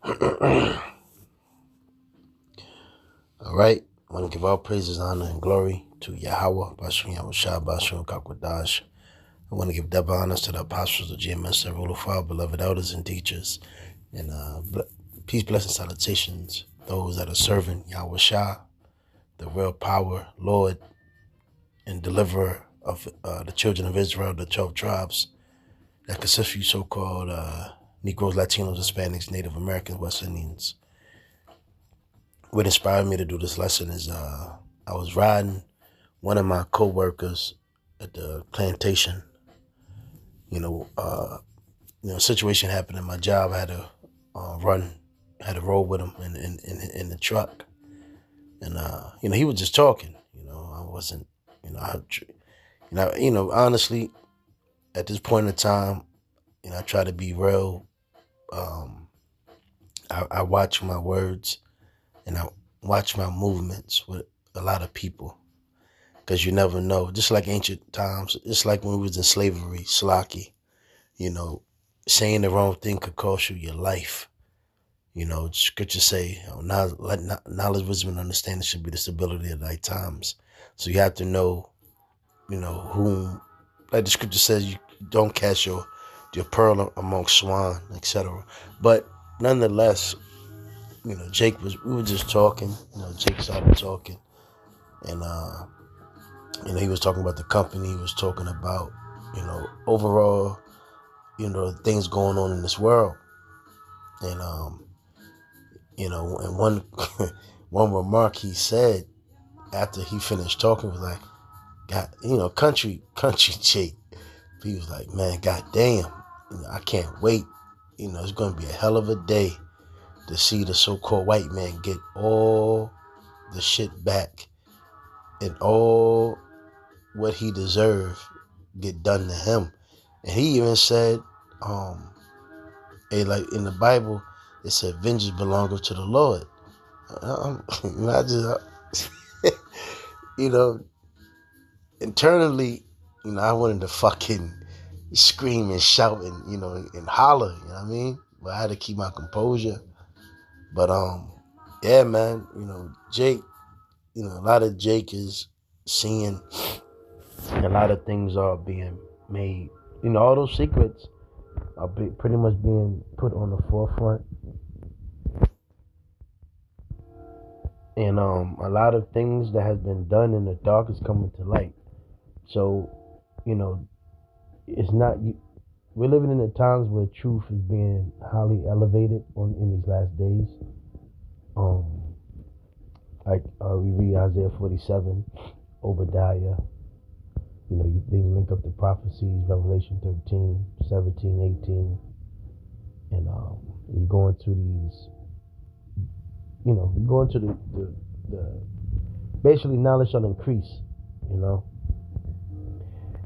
All right. I want to give all praises, honor, and glory to Yahweh, Bashim Yahushua, Bashim Kakwadash. I want to give double honors to the apostles of GMS, our rule of our beloved elders and teachers. And peace, blessing, salutations, those that are serving Yahushua, the real power, Lord, and deliverer of the children of Israel, the 12 tribes that consist of you so-called Negroes, Latinos, Hispanics, Native Americans, West Indians. What inspired me to do this lesson is I was riding one of my co-workers at the plantation. Situation happened in my job. I had to had to roll with him in the truck. And, he was just talking. I wasn't, honestly, at this point in time, I try to be real. I watch my words and I watch my movements with a lot of people, because you never know. Just like ancient times, it's like when we was in slavery, Slocky, saying the wrong thing could cost you your life. Scripture say, knowledge, wisdom, and understanding should be the stability of thy times. So you have to know, whom, like the scripture says, you don't cast your pearl among swine, etc. But nonetheless, we were just talking. Jake started talking, and he was talking about the company. He was talking about, overall, things going on in this world, and and one one remark he said after he finished talking was like, God, country Jake. He was like, man, goddamn, I can't wait. It's gonna be a hell of a day to see the so-called white man get all the shit back and all what he deserved get done to him. And he even said, like in the Bible, it said, vengeance belongeth to the Lord. Internally, I wanted to fucking scream and shout and holler, you know what I mean? But I had to keep my composure. But, yeah, man, Jake, a lot of Jake is seeing a lot of things are being made. All those secrets are pretty much being put on the forefront. And a lot of things that has been done in the dark is coming to light. So, it's not, we're living in the times where truth is being highly elevated in these last days. We read Isaiah 47, Obadiah. You link up the prophecies, Revelation 13, 17, 18. And you go into these, you go into the basically knowledge shall increase,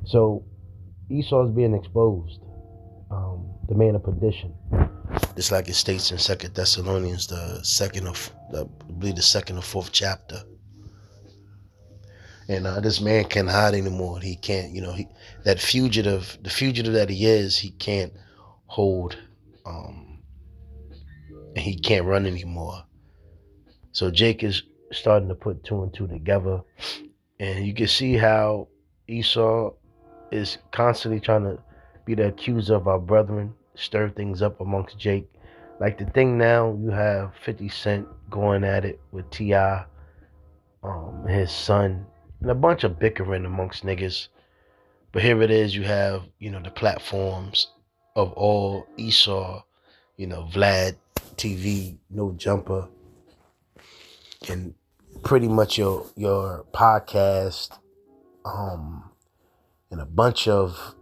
So Esau's being exposed, the man of perdition. Just like it states in 2 Thessalonians, the second or fourth chapter. And this man can't hide anymore. He can't, the fugitive that he is, he can't hold, and he can't run anymore. So Jake is starting to put two and two together. And you can see how Esau is constantly trying to be the accuser of our brethren, stir things up amongst Jake. Like the thing now, you have 50 Cent going at it with T.I., his son, and a bunch of bickering amongst niggas. But here it is, you have, the platforms of all Esau, Vlad TV, No Jumper, and pretty much your podcast, and a bunch of,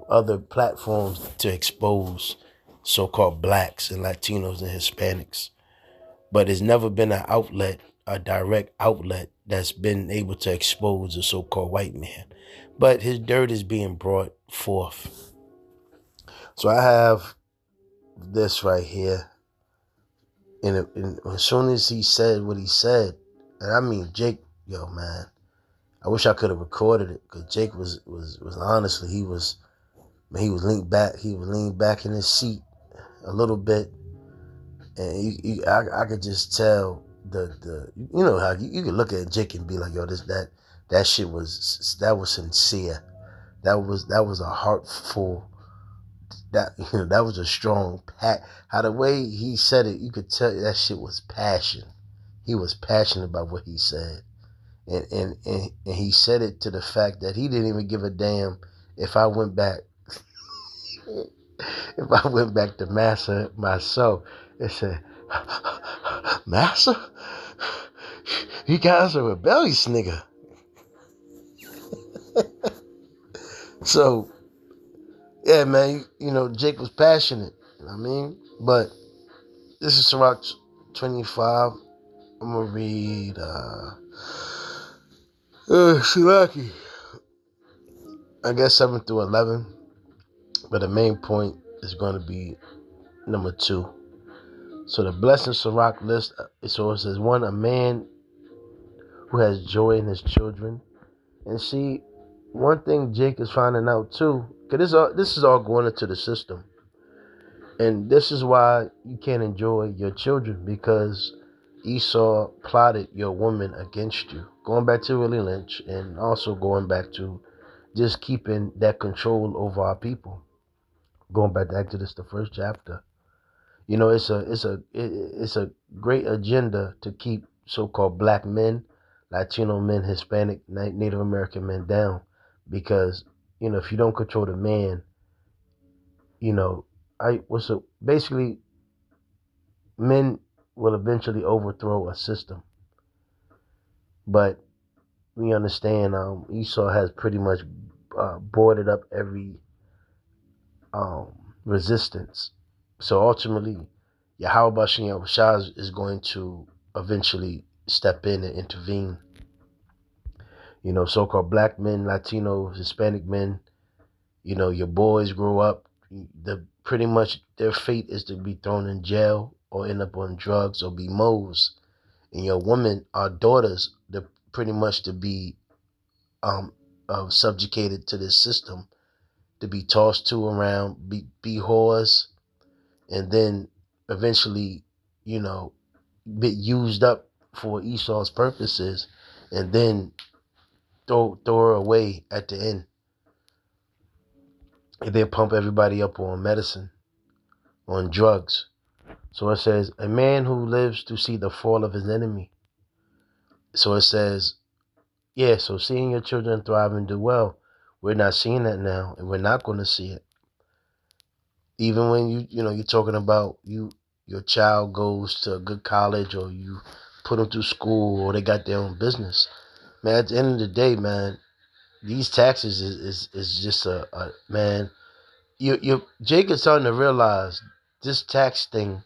other platforms to expose so-called blacks and Latinos and Hispanics. But it's never been a direct outlet that's been able to expose the so-called white man. But his dirt is being brought forth. So I have this right here. And as soon as he said what he said, and I mean, Jake, yo, man, I wish I could have recorded it, because Jake was honestly, he was leaned back in his seat a little bit, And I could just tell the how you could look at Jake and be like, yo, that shit was sincere. That was a heartful, that was a strong how the way he said it, you could tell that shit was passion. He was passionate about what he said. And he said it to the fact that he didn't even give a damn if I went back to Massa myself and said, Massa, you guys are rebellious, nigga. So yeah, man, Jake was passionate. You know what I mean? But this is Ciroc 25. I'm gonna read Shilaki. I guess 7 through 11. But the main point is going to be number 2. So the blessing Ciroc list, so it says 1, a man who has joy in his children. And see, one thing Jake is finding out too, because this is all going into the system. And this is why you can't enjoy your children, because Esau plotted your woman against you. Going back to Willie Lynch, and also going back to just keeping that control over our people. Going back to Exodus, the 1st chapter. It's a great agenda to keep so-called black men, Latino men, Hispanic, Native American men down, because if you don't control the man, basically men will eventually overthrow a system. But we understand Esau has pretty much boarded up every resistance. So ultimately, Yahweh Bashem Shah is going to eventually step in and intervene. So-called black men, Latino, Hispanic men, your boys grow up. Pretty much their fate is to be thrown in jail or end up on drugs or be moles. And your women, our daughters, they're pretty much to be subjugated to this system, to be tossed to around, be whores, and then eventually, get used up for Esau's purposes, and then throw her away at the end, and then pump everybody up on medicine, on drugs. So it says, a man who lives to see the fall of his enemy. So it says, so seeing your children thrive and do well, we're not seeing that now, and we're not going to see it. Even when you're talking about your child goes to a good college, or you put them through school, or they got their own business. Man, at the end of the day, man, these taxes is just a man. Jake is starting to realize this tax thing,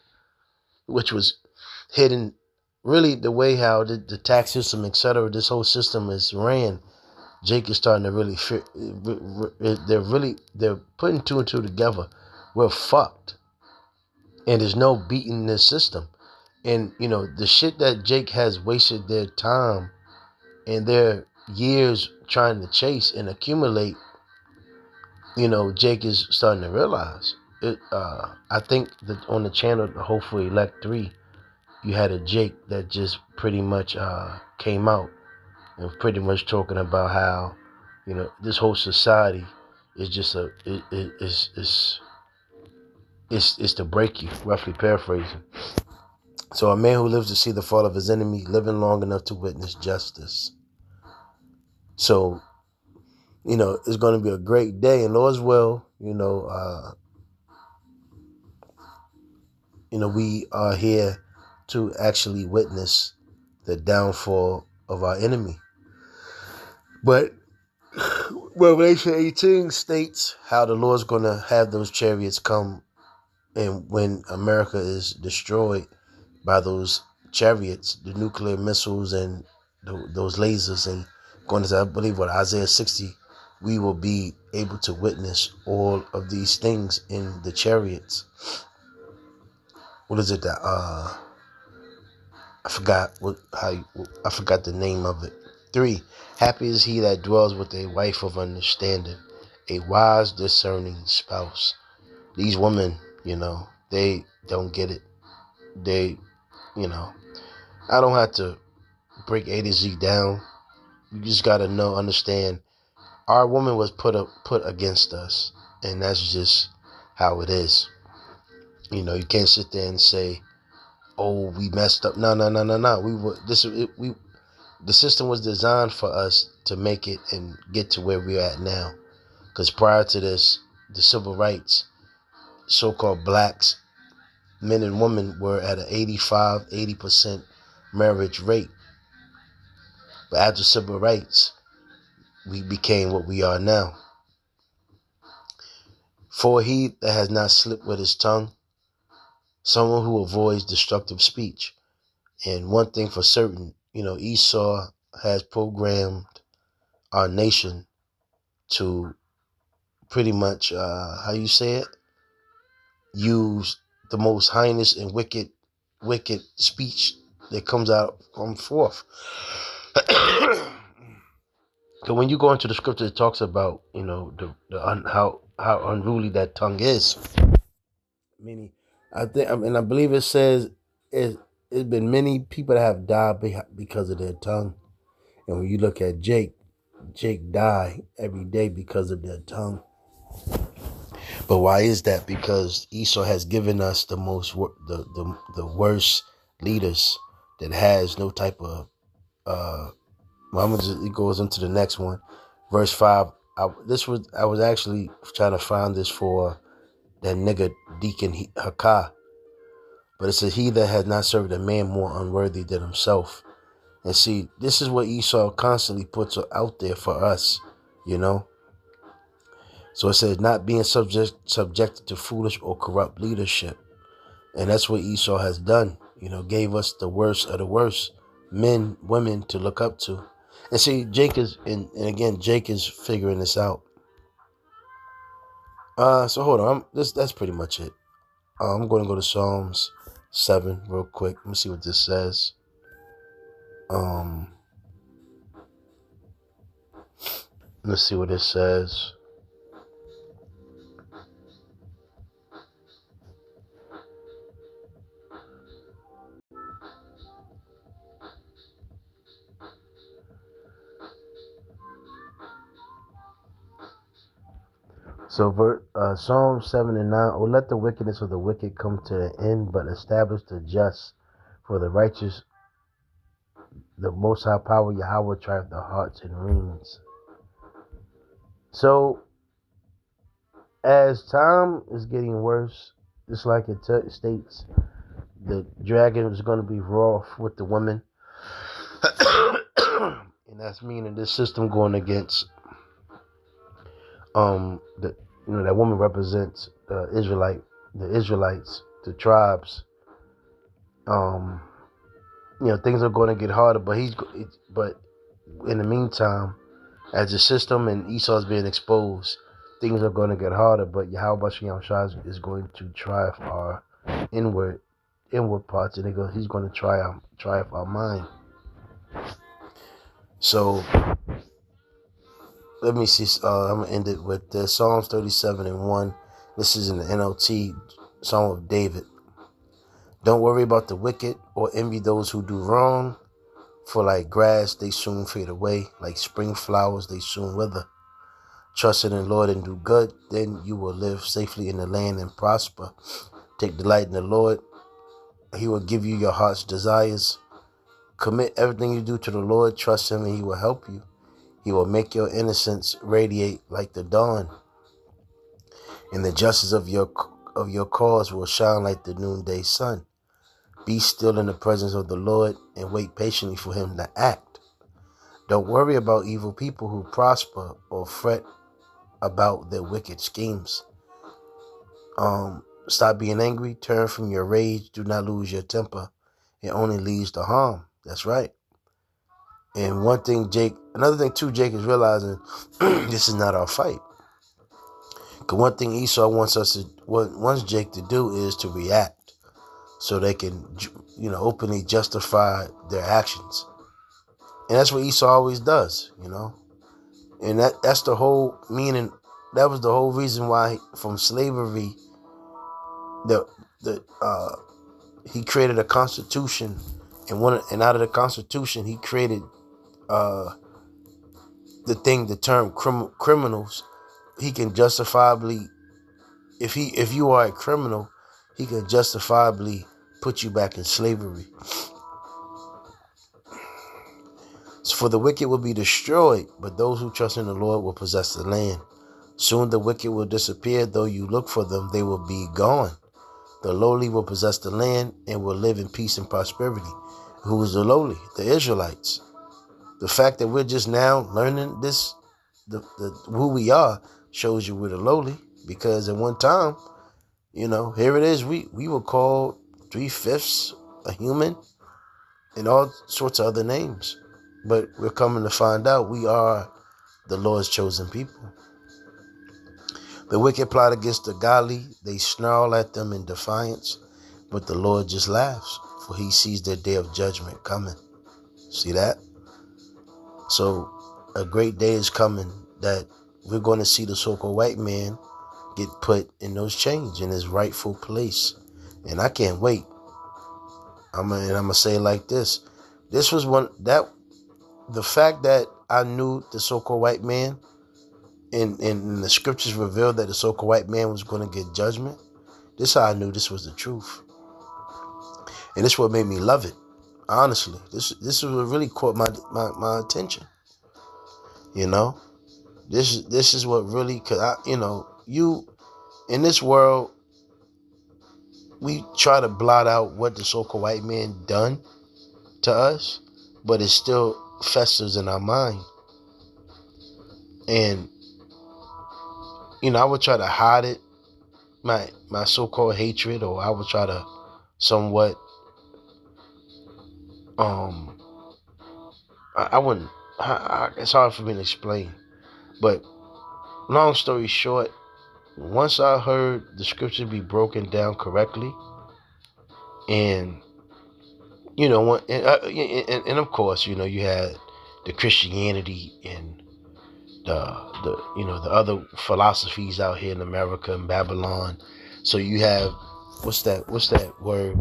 which was hidden, really the way how the tax system, etc., this whole system is ran. Jake is starting to really they're putting 2 and 2 together. We're fucked, and there's no beating this system. And the shit that Jake has wasted their time and their years trying to chase and accumulate, Jake is starting to realize it. I think that on the channel, hopefully Elect 3, you had a Jake that just pretty much came out and pretty much talking about how this whole society is just it's to break you, roughly paraphrasing. So a man who lives to see the fall of his enemy, living long enough to witness justice. So it's going to be a great day, and Lord's will, we are here to actually witness the downfall of our enemy. But Revelation 18 states how the Lord's going to have those chariots come, and when America is destroyed by those chariots, the nuclear missiles and those lasers, and going to, I believe, Isaiah 60, we will be able to witness all of these things in the chariots. What is it that I forgot the name of it. 3, happy is he that dwells with a wife of understanding, a wise, discerning spouse. These women, they don't get it. They, you know, I don't have to break A to Z down. You just gotta understand. Our woman was put against us, and that's just how it is. You can't sit there and say, "Oh, we messed up." No, no, no, no, no. The system was designed for us to make it and get to where we're at now. Because prior to this, the civil rights, so-called blacks, men and women were at an 80% marriage rate. But after civil rights, we became what we are now. For he that has not slipped with his tongue, someone who avoids destructive speech. And one thing for certain, Esau has programmed our nation to pretty much, how you say it, use the most heinous and wicked speech that comes out from forth. So when you go into the scripture, it talks about how unruly that tongue is. Meaning, I believe it says it's been many people that have died because of their tongue. And when you look at Jake died every day because of their tongue. But why is that? Because Esau has given us the worst leaders that has no type of it goes into the next one, verse 5. I was actually trying to find this for that nigga Deacon Hakah, but it says he that has not served a man more unworthy than himself. And see, this is what Esau constantly puts out there for us, So it says not being subjected to foolish or corrupt leadership. And that's what Esau has done, gave us the worst of the worst men, women to look up to. And see, Jake is, and again, Jake is figuring this out. So hold on, that's pretty much it. I'm going to go to Psalms 7 real quick. Let me see what this says. Let's see what it says. So Psalm 7 and 9, oh, let the wickedness of the wicked come to an end, but establish the just for the righteous. The Most High Power, Yahweh, triumph the hearts and reins. So, as time is getting worse, just like it states, the dragon is going to be wroth with the women. And that's meaning this system going against that woman represents the Israelites, the tribes. Things are going to get harder, but in the meantime, as the system and Esau's being exposed, things are going to get harder. But Yahweh Shem Shai is going to triumph our inward parts, and he's going to triumph our mind. So let me see. I'm gonna end it with Psalms 37 and 1. This is in the NLT, Psalm of David. Don't worry about the wicked or envy those who do wrong, for like grass they soon fade away, like spring flowers they soon wither. Trust in the Lord and do good, then you will live safely in the land and prosper. Take delight in the Lord, he will give you your heart's desires. Commit everything you do to the Lord, trust him and he will help you. He will make your innocence radiate like the dawn, and the justice of your cause will shine like the noonday sun. Be still in the presence of the Lord and wait patiently for him to act. Don't worry about evil people who prosper or fret about their wicked schemes. Stop being angry. Turn from your rage. Do not lose your temper. It only leads to harm. That's right. And another thing too, Jake is realizing this is not our fight. Because one thing Esau wants Jake to do is to react, so they can, openly justify their actions. And that's what Esau always does, And that's the whole meaning. That was the whole reason why from slavery, the he created a constitution, and out of the constitution, he created the term criminals. He can justifiably, if you are a criminal, he can justifiably put you back in slavery. So for the wicked will be destroyed, but those who trust in the Lord will possess the land. Soon the wicked will disappear, though you look for them, they will be gone. The lowly will possess the land and will live in peace and prosperity. Who is the lowly? The Israelites. The fact that we're just now learning this, who we are, shows you we're the lowly. Because at one time, here it is. We were called 3/5 a human and all sorts of other names. But we're coming to find out we are the Lord's chosen people. The wicked plot against the godly. They snarl at them in defiance, but the Lord just laughs, for he sees their day of judgment coming. See that? So a great day is coming that we're going to see the so-called white man get put in those chains in his rightful place. And I can't wait. I'm going to say it like this. This was the fact that I knew the so-called white man and the scriptures revealed that the so-called white man was going to get judgment. This is how I knew this was the truth. And this is what made me love it. Honestly, this is what really caught my attention. This is what really, cause you in this world, we try to blot out what the so-called white man done to us, but it still festers in our mind. And I would try to hide it, my so-called hatred, or I would try to somewhat I wouldn't. It's hard for me to explain, but long story short, once I heard the scripture be broken down correctly, and and of course, you had the Christianity and the other philosophies out here in America and Babylon. So you have what's that word?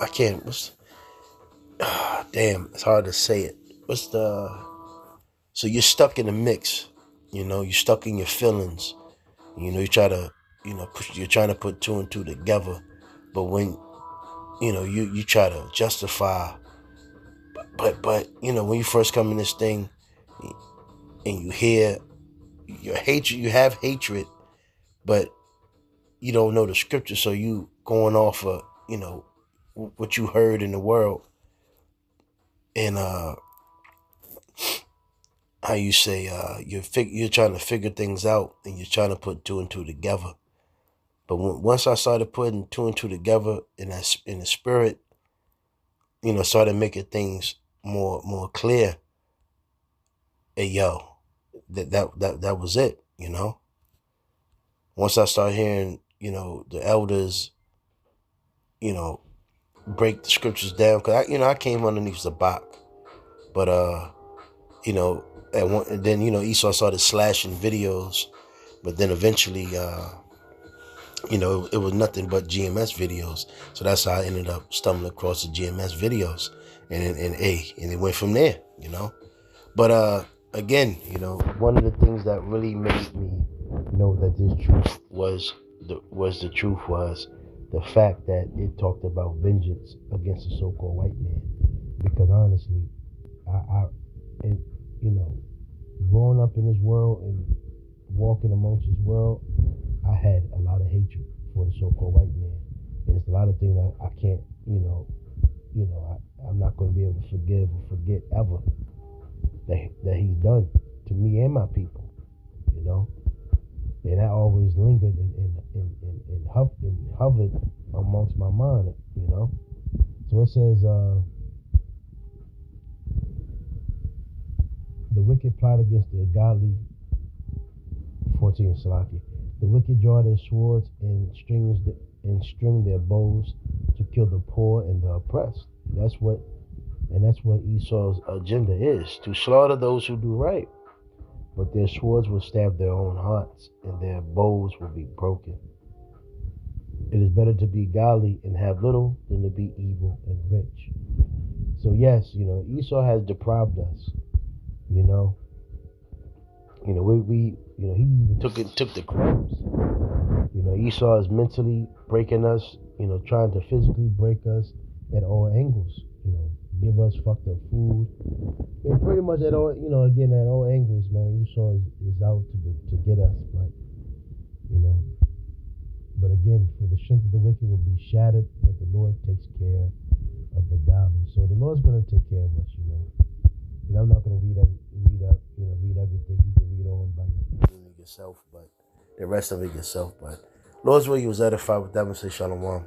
I can't. Damn, it's hard to say it. So you're stuck in the mix, you're stuck in your feelings. You try to, you're trying to put two and two together. But when, you try to justify, but when you first come in this thing and you hear your hatred, you have hatred, but you don't know the scripture. So you going off of, what you heard in the world. And how you say you're trying to figure things out and you're trying to put two and two together. But once I started putting two and two together in the spirit, started making things more clear. Hey yo, that was it. Once I started hearing the elders break the scriptures down, because I came underneath the Zabak, but and then Esau started slashing videos, but then eventually it was nothing but GMS videos. So that's how I ended up stumbling across the GMS videos, and it went from there. But again, one of the things that really made me know that this truth was the fact that it talked about vengeance against the so-called white man. Because honestly, growing up in this world and walking amongst this world, I had a lot of hatred for the so-called white man. And it's a lot of things that I can't, I'm not going to be able to forgive or forget ever that he's done to me and my people, And that always lingered and hovered amongst my mind, So it says, the wicked plot against the godly, 14 Salaki. The wicked draw their swords and string their bows to kill the poor and the oppressed. That's what Esau's agenda is, to slaughter those who do right. But their swords will stab their own hearts, and their bows will be broken. It is better to be godly and have little than to be evil and rich. So yes, Esau has deprived us. You know, we he even took the crumbs. Esau is mentally breaking us. Trying to physically break us at all angles. Give us fucked up food. And pretty much at all, again at all angles, man. Esau is out to get us, you know. But again, for the strength of the wicked will be shattered, but the Lord takes care of the godly. So the Lord's going to take care of us, I'm not going to read everything. You can read on by yourself, but the rest of it yourself. But Lord's will, you was edified with that and say shalom.